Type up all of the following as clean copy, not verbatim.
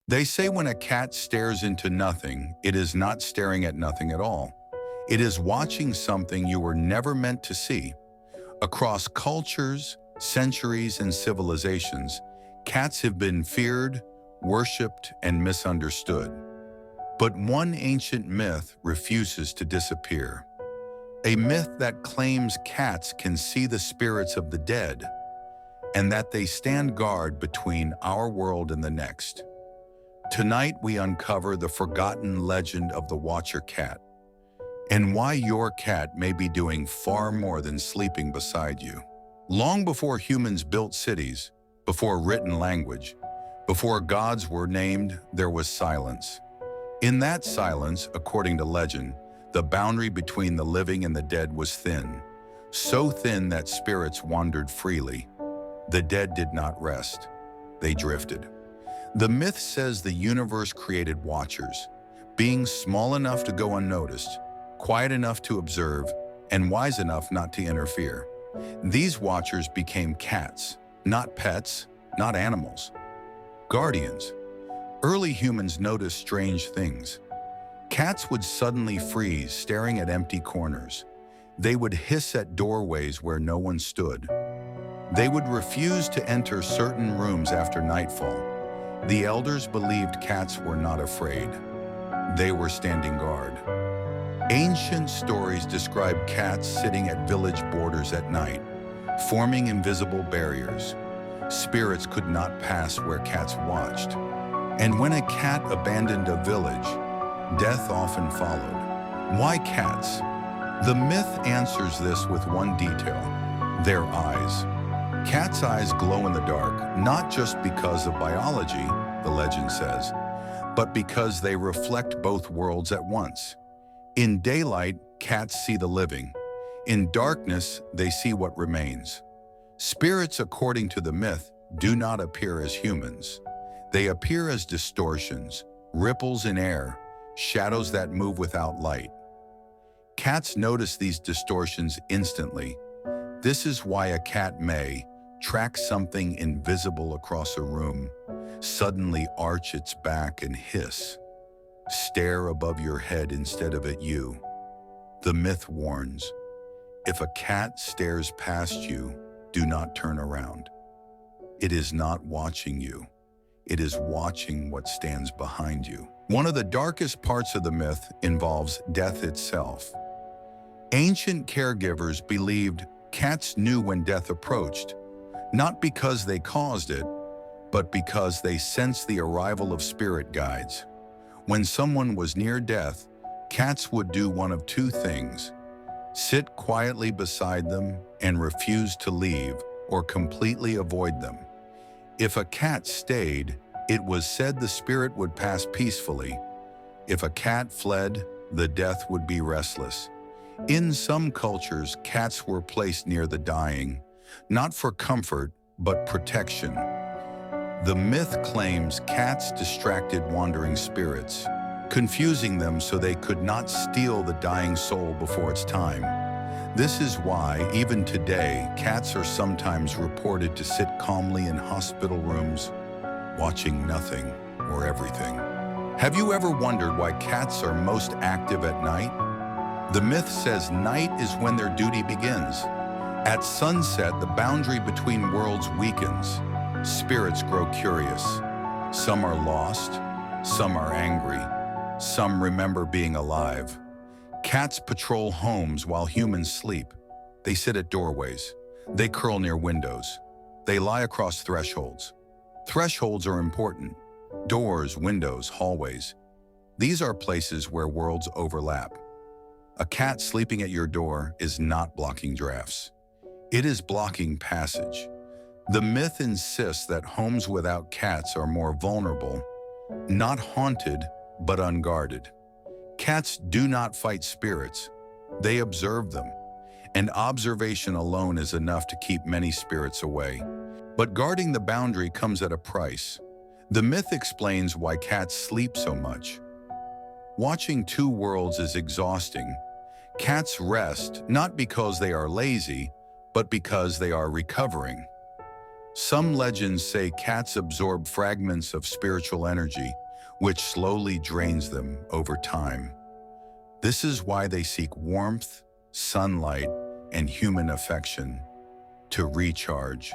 They say when a cat stares into nothing, it is not staring at nothing at all. It is watching something you were never meant to see. Across cultures, centuries, and civilizations, cats have been feared, worshipped, and misunderstood. But one ancient myth refuses to disappear. A myth that claims cats can see the spirits of the dead, and that they stand guard between our world and the next. Tonight we uncover the forgotten legend of the Watcher Cat, and why your cat may be doing far more than sleeping beside you. Long before humans built cities, before written language, before gods were named, there was silence. In that silence, according to legend, the boundary between the living and the dead was thin, so thin that spirits wandered freely. The dead did not rest, they drifted. The myth says the universe created watchers, beings small enough to go unnoticed, quiet enough to observe, and wise enough not to interfere. These watchers became cats, not pets, not animals. Guardians. Early humans noticed strange things. Cats would suddenly freeze, staring at empty corners. They would hiss at doorways where no one stood. They would refuse to enter certain rooms after nightfall. The elders believed cats were not afraid. They were standing guard. Ancient stories describe cats sitting at village borders at night, forming invisible barriers. Spirits could not pass where cats watched. And when a cat abandoned a village, death often followed. Why cats? The myth answers this with one detail: their eyes. Cats' eyes glow in the dark, not just because of biology, the legend says, but because they reflect both worlds at once. In daylight, cats see the living. In darkness, they see what remains. Spirits, according to the myth, do not appear as humans. They appear as distortions, ripples in air, shadows that move without light. Cats notice these distortions instantly. This is why a cat may track something invisible across a room, suddenly arch its back and hiss, stare above your head instead of at you. The myth warns, if a cat stares past you, do not turn around. It is not watching you. It is watching what stands behind you. One of the darkest parts of the myth involves death itself. Ancient caregivers believed cats knew when death approached, not because they caused it, but because they sensed the arrival of spirit guides. When someone was near death, cats would do one of two things: sit quietly beside them and refuse to leave, or completely avoid them. If a cat stayed, it was said the spirit would pass peacefully. If a cat fled, the death would be restless. In some cultures, cats were placed near the dying, not for comfort, but protection. The myth claims cats distracted wandering spirits, confusing them so they could not steal the dying soul before its time. This is why, even today, cats are sometimes reported to sit calmly in hospital rooms, watching nothing or everything. Have you ever wondered why cats are most active at night? The myth says night is when their duty begins. At sunset, the boundary between worlds weakens. Spirits grow curious. Some are lost, some are angry, some remember being alive. Cats patrol homes while humans sleep. They sit at doorways. They curl near windows. They lie across thresholds. Thresholds are important. Doors, windows, hallways. These are places where worlds overlap. A cat sleeping at your door is not blocking drafts. It is blocking passage. The myth insists that homes without cats are more vulnerable, not haunted, but unguarded. Cats do not fight spirits. They observe them, and observation alone is enough to keep many spirits away. But guarding the boundary comes at a price. The myth explains why cats sleep so much. Watching two worlds is exhausting. Cats rest not because they are lazy, but because they are recovering. Some legends say cats absorb fragments of spiritual energy, which slowly drains them over time. This is why they seek warmth, sunlight, and human affection to recharge.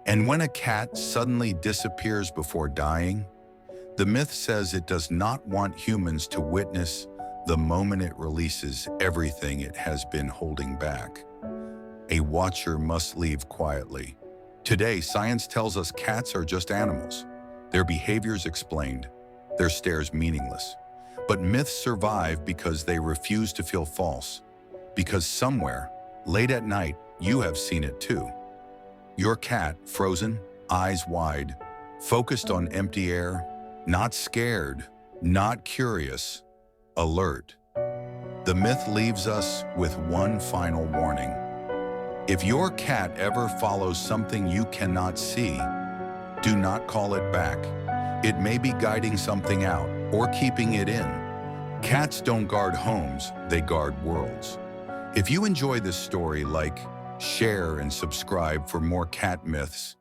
And when a cat suddenly disappears before dying, the myth says it does not want humans to witness the moment it releases everything it has been holding back. A watcher must leave quietly. Today, science tells us cats are just animals. Their behaviors explained, their stares meaningless. But myths survive because they refuse to feel false. Because somewhere, late at night, you have seen it too. Your cat, frozen, eyes wide, focused on empty air, not scared, not curious, alert. The myth leaves us with one final warning. If your cat ever follows something you cannot see, do not call it back. It may be guiding something out or keeping it in. Cats don't guard homes, they guard worlds. If you enjoy this story, like, share, and subscribe for more cat myths.